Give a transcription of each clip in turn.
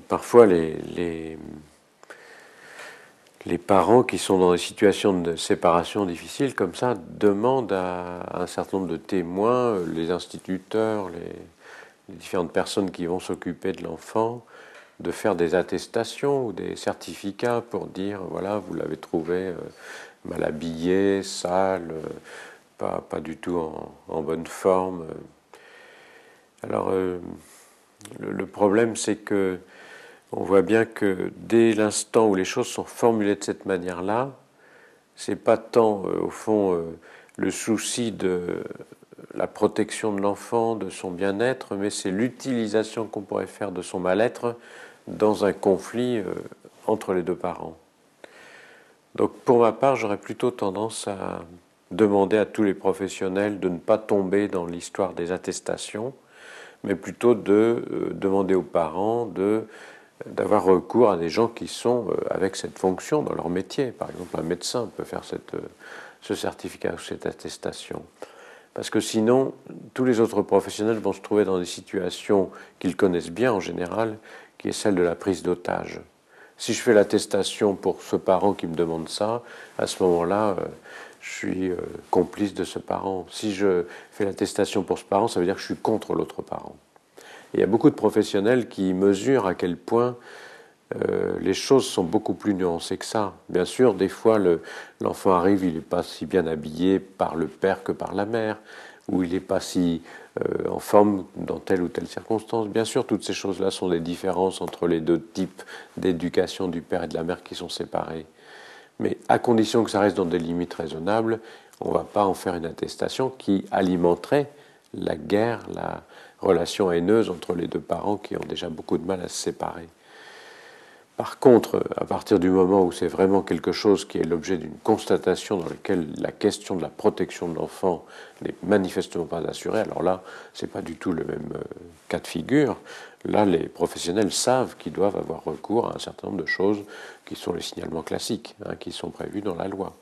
Parfois, les parents qui sont dans des situations de séparation difficiles comme ça demandent à un certain nombre de témoins, les instituteurs, les différentes personnes qui vont s'occuper de l'enfant, de faire des attestations ou des certificats pour dire voilà, vous l'avez trouvé mal habillé, sale, pas du tout en bonne forme. Alors, le problème, c'est que on voit bien que dès l'instant où les choses sont formulées de cette manière-là, c'est pas tant, au fond, le souci de la protection de l'enfant, de son bien-être, mais c'est l'utilisation qu'on pourrait faire de son mal-être dans un conflit entre les deux parents. Donc pour ma part, j'aurais plutôt tendance à demander à tous les professionnels de ne pas tomber dans l'histoire des attestations, mais plutôt de demander aux parents d'avoir recours à des gens qui sont avec cette fonction dans leur métier. Par exemple, un médecin peut faire ce certificat ou cette attestation. Parce que sinon, tous les autres professionnels vont se trouver dans des situations qu'ils connaissent bien en général, qui est celle de la prise d'otage. Si je fais l'attestation pour ce parent qui me demande ça, à ce moment-là, je suis complice de ce parent. Si je fais l'attestation pour ce parent, ça veut dire que je suis contre l'autre parent. Et il y a beaucoup de professionnels qui mesurent à quel point les choses sont beaucoup plus nuancées que ça. Bien sûr, des fois, l'enfant arrive, il n'est pas si bien habillé par le père que par la mère, ou il n'est pas si en forme dans telle ou telle circonstance. Bien sûr, toutes ces choses-là sont des différences entre les deux types d'éducation du père et de la mère qui sont séparés. Mais à condition que ça reste dans des limites raisonnables, on ne va pas en faire une attestation qui alimenterait la guerre, la relation haineuse entre les deux parents qui ont déjà beaucoup de mal à se séparer. Par contre, à partir du moment où c'est vraiment quelque chose qui est l'objet d'une constatation dans laquelle la question de la protection de l'enfant n'est manifestement pas assurée, alors là, ce n'est pas du tout le même cas de figure. Là, les professionnels savent qu'ils doivent avoir recours à un certain nombre de choses qui sont les signalements classiques, qui sont prévus dans la loi.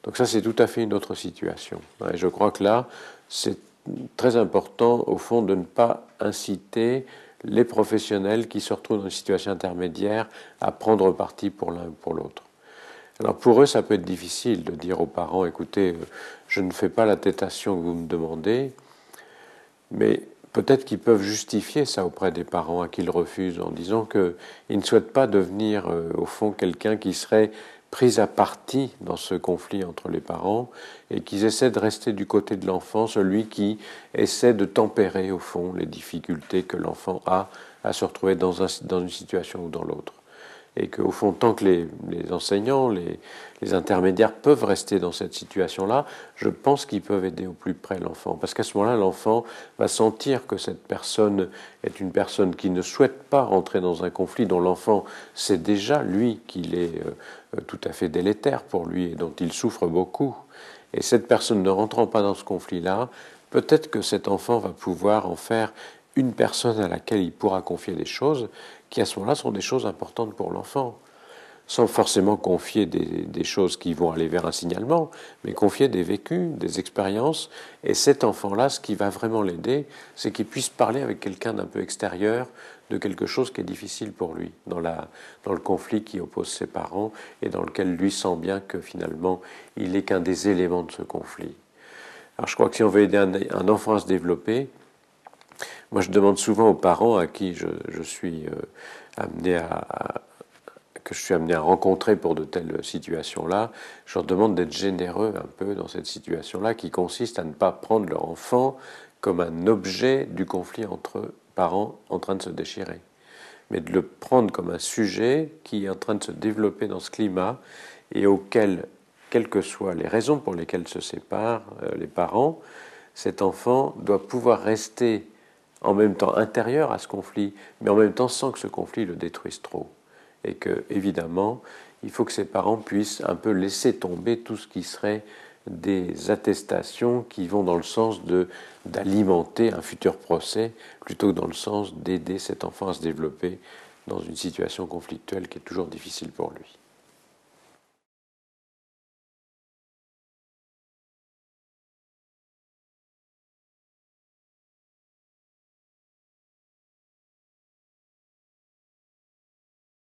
Donc ça, c'est tout à fait une autre situation. Et je crois que là, c'est très important, au fond, de ne pas inciter les professionnels qui se retrouvent dans une situation intermédiaire à prendre parti pour l'un ou pour l'autre. Alors pour eux, ça peut être difficile de dire aux parents, écoutez, je ne fais pas l'attestation que vous me demandez, mais peut-être qu'ils peuvent justifier ça auprès des parents à qui ils refusent en disant qu'ils ne souhaitent pas devenir, au fond, quelqu'un qui serait pris à partie dans ce conflit entre les parents et qu'ils essaient de rester du côté de l'enfant, celui qui essaie de tempérer, au fond, les difficultés que l'enfant a à se retrouver dans une situation ou dans l'autre. Et qu'au fond, tant que les enseignants, les intermédiaires peuvent rester dans cette situation-là, je pense qu'ils peuvent aider au plus près l'enfant. Parce qu'à ce moment-là, l'enfant va sentir que cette personne est une personne qui ne souhaite pas rentrer dans un conflit dont l'enfant sait déjà, lui, qu'il est tout à fait délétère pour lui et dont il souffre beaucoup. Et cette personne ne rentrant pas dans ce conflit-là, peut-être que cet enfant va pouvoir en faire une personne à laquelle il pourra confier des choses qui à ce moment-là sont des choses importantes pour l'enfant, sans forcément confier des choses qui vont aller vers un signalement, mais confier des vécus, des expériences. Et cet enfant-là, ce qui va vraiment l'aider, c'est qu'il puisse parler avec quelqu'un d'un peu extérieur de quelque chose qui est difficile pour lui, dans le conflit qui oppose ses parents et dans lequel lui sent bien que finalement, il n'est qu'un des éléments de ce conflit. Alors je crois que si on veut aider un enfant à se développer, moi, je demande souvent aux parents à qui je suis que je suis amené à rencontrer pour de telles situations-là, je leur demande d'être généreux un peu dans cette situation-là, qui consiste à ne pas prendre leur enfant comme un objet du conflit entre parents en train de se déchirer, mais de le prendre comme un sujet qui est en train de se développer dans ce climat et auquel, quelles que soient les raisons pour lesquelles se séparent les parents, cet enfant doit pouvoir rester en même temps intérieur à ce conflit, mais en même temps sans que ce conflit le détruise trop. Et que, évidemment, il faut que ses parents puissent un peu laisser tomber tout ce qui serait des attestations qui vont dans le sens d'alimenter un futur procès, plutôt que dans le sens d'aider cet enfant à se développer dans une situation conflictuelle qui est toujours difficile pour lui.